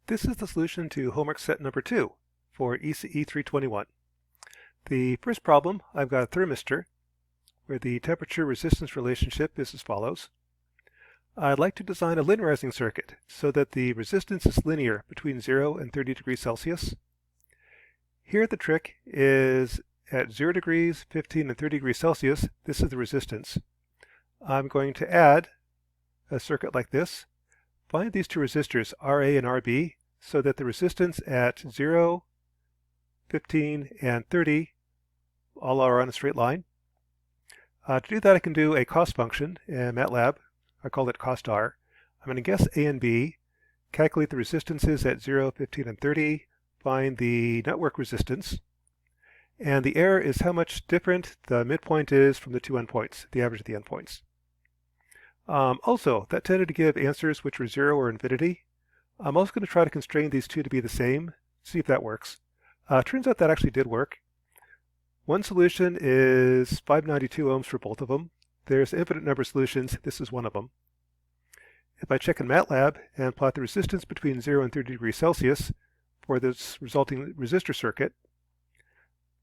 This is the solution to homework set number 2 for ECE 321. The first problem, I've got a thermistor where the temperature-resistance relationship is as follows. I'd like to design a linearizing circuit so that the resistance is linear between 0 and 30 degrees Celsius. Here the trick is at 0 degrees, 15, and 30 degrees Celsius, this is the resistance. I'm going to add a circuit like this. Find these two resistors, RA and RB, so that the resistance at 0, 15, and 30 all are on a straight line. To do that, I can do a cost function in MATLAB. I call it cost R. I'm going to guess A and B, calculate the resistances at 0, 15, and 30, find the network resistance, and the error is how much different the midpoint is from the two endpoints, the average of the endpoints. Also, that tended to give answers which were 0 or infinity. I'm also going to try to constrain these two to be the same, see if that works. Turns out that actually did work. One solution is 592 ohms for both of them. There's an infinite number of solutions. This is one of them. If I check in MATLAB and plot the resistance between 0 and 30 degrees Celsius for this resulting resistor circuit,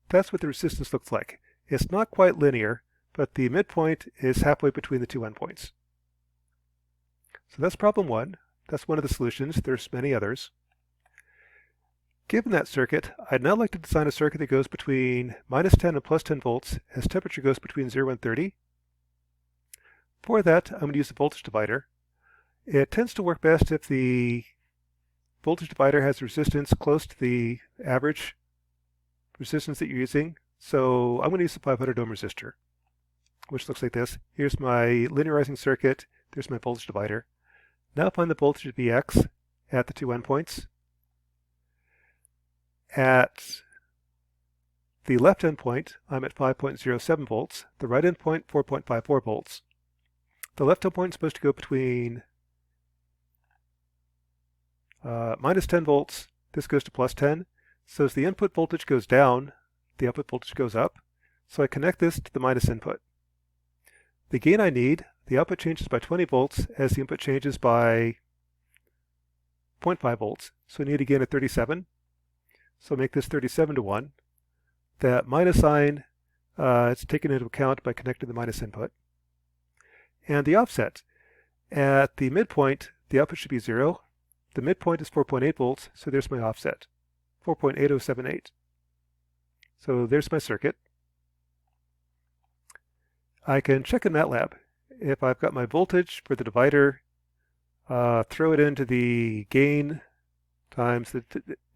that's what the resistance looks like. It's not quite linear, but the midpoint is halfway between the two endpoints. So that's problem one. That's one of the solutions. There's many others. Given that circuit, I'd now like to design a circuit that goes between minus 10 and plus 10 volts as temperature goes between 0 and 30. For that, I'm going to use the voltage divider. It tends to work best if the voltage divider has resistance close to the average resistance that you're using. So I'm going to use the 500 ohm resistor, which looks like this. Here's my linearizing circuit. There's my voltage divider. Now find the voltage of Vx at the two endpoints. At the left endpoint, I'm at 5.07 volts. The right endpoint, 4.54 volts. The left endpoint is supposed to go between minus 10 volts. This goes to plus 10. So as the input voltage goes down, the output voltage goes up. So I connect this to the minus input. The gain I need, the output changes by 20 volts as the input changes by 0.5 volts. So I need a gain of 37. So make this 37 to 1. That minus sign, it's taken into account by connecting the minus input. And the offset, at the midpoint, the output should be 0. The midpoint is 4.8 volts, so there's my offset, 4.8078. So there's my circuit. I can check in MATLAB. If I've got my voltage for the divider, throw it into the gain times the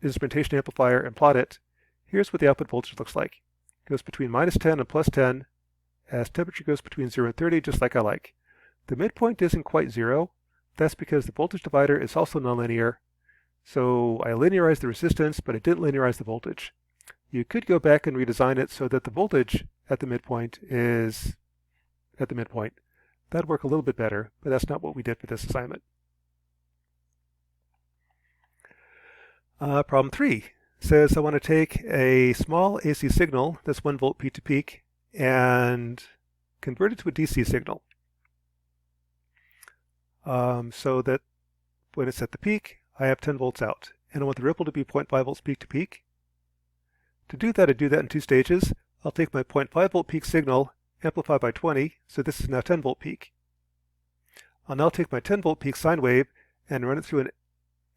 instrumentation amplifier and plot it. Here's what the output voltage looks like. It goes between minus 10 and plus 10 as temperature goes between 0 and 30, just like I like. The midpoint isn't quite 0. That's because the voltage divider is also nonlinear. So I linearized the resistance, but I didn't linearize the voltage. You could go back and redesign it so that the voltage at the midpoint is at the midpoint. That'd work a little bit better, but that's not what we did for this assignment. Problem 3 says I want to take a small AC signal that's 1 volt peak to peak and convert it to a DC signal. So that when it's at the peak, I have 10 volts out. And I want the ripple to be 0.5 volts peak to peak. To do that, I do that in two stages. I'll take my 0.5 volt peak signal, amplify by 20, so this is now 10 volt peak. I'll now take my 10 volt peak sine wave and run it through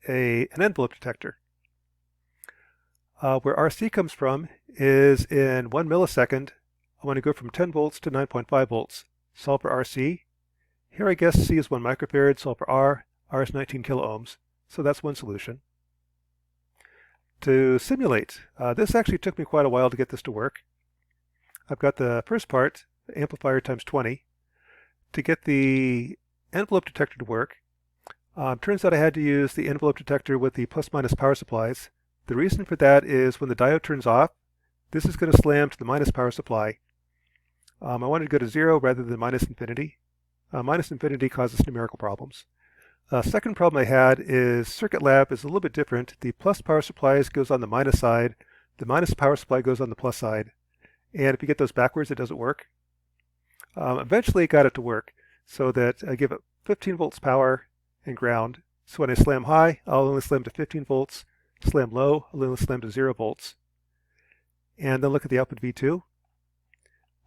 an envelope detector. Where RC comes from is in 1 millisecond. I want to go from 10 volts to 9.5 volts. Solve for RC. Here I guess C is 1 microfarad, solve for R. R is 19 kilo ohms. So that's one solution. To simulate, this actually took me quite a while to get this to work. I've got the first part, amplifier times 20. To get the envelope detector to work, turns out I had to use the envelope detector with the plus minus power supplies. The reason for that is when the diode turns off, this is going to slam to the minus power supply. I wanted to go to 0 rather than minus infinity. Minus infinity causes numerical problems. Second problem I had is Circuit Lab is a little bit different. The plus power supplies goes on the minus side. The minus power supply goes on the plus side. And if you get those backwards, it doesn't work. Eventually, it got it to work so that I give it 15 volts power and ground. So when I slam high, I'll only slam to 15 volts. Slam low, I'll only slam to 0 volts. And then look at the output V2.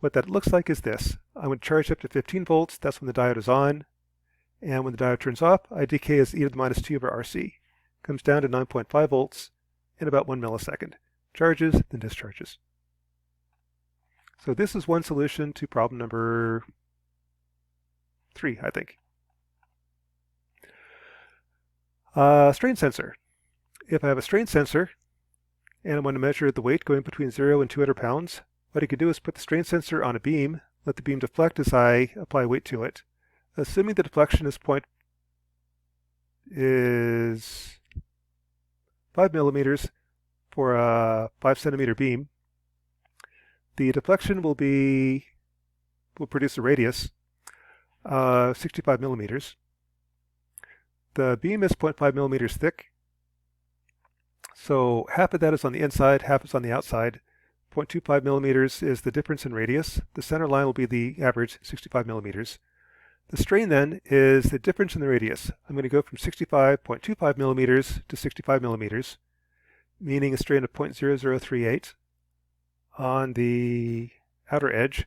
What that looks like is this. I'm going to charge up to 15 volts. That's when the diode is on. And when the diode turns off, I decay as e to the minus 2 over RC. Comes down to 9.5 volts in about 1 millisecond. Charges, then discharges. So this is one solution to problem number 3, I think. Strain sensor. If I have a strain sensor and I want to measure the weight going between 0 and 200 pounds, what I could do is put the strain sensor on a beam, let the beam deflect as I apply weight to it. Assuming the deflection is 5 millimeters for a 5 centimeter beam, the deflection will produce a radius of 65 millimeters. The beam is 0.5 millimeters thick, so half of that is on the inside, half is on the outside. 0.25 millimeters is the difference in radius. The center line will be the average, 65 millimeters. The strain then is the difference in the radius. I'm going to go from 65.25 millimeters to 65 millimeters, meaning a strain of 0.0038 on the outer edge.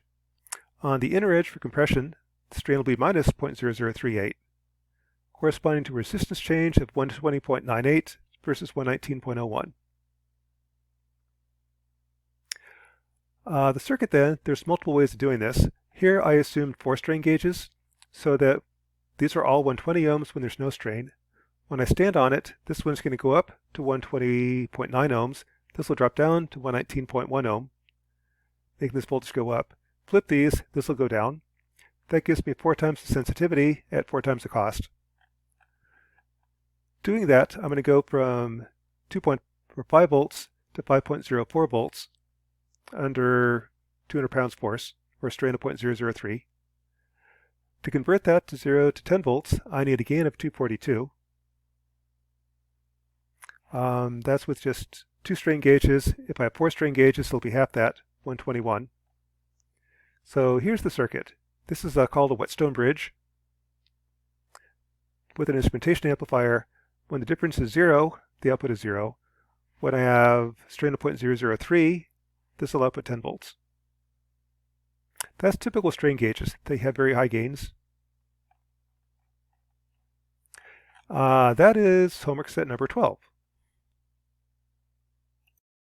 On the inner edge for compression, the strain will be minus 0.0038, corresponding to a resistance change of 120.98 versus 119.01. The circuit then, there's multiple ways of doing this. Here I assumed 4 strain gauges, so that these are all 120 ohms when there's no strain. When I stand on it, this one's going to go up to 120.9 ohms. This will drop down to 119.1 ohm, making this voltage go up. Flip these, this will go down. That gives me 4 times the sensitivity at 4 times the cost. Doing that, I'm going to go from 2.5 volts to 5.04 volts under 200 pounds force, or a strain of 0.003. To convert that to 0 to 10 volts, I need a gain of 242. That's with just 2 strain gauges. If I have 4 strain gauges, it'll be half that, 121. So here's the circuit. This is called a whetstone bridge with an instrumentation amplifier. When the difference is 0, the output is 0. When I have strain of 0.003, this will output 10 volts. That's typical strain gauges. They have very high gains. That is homework set number 12.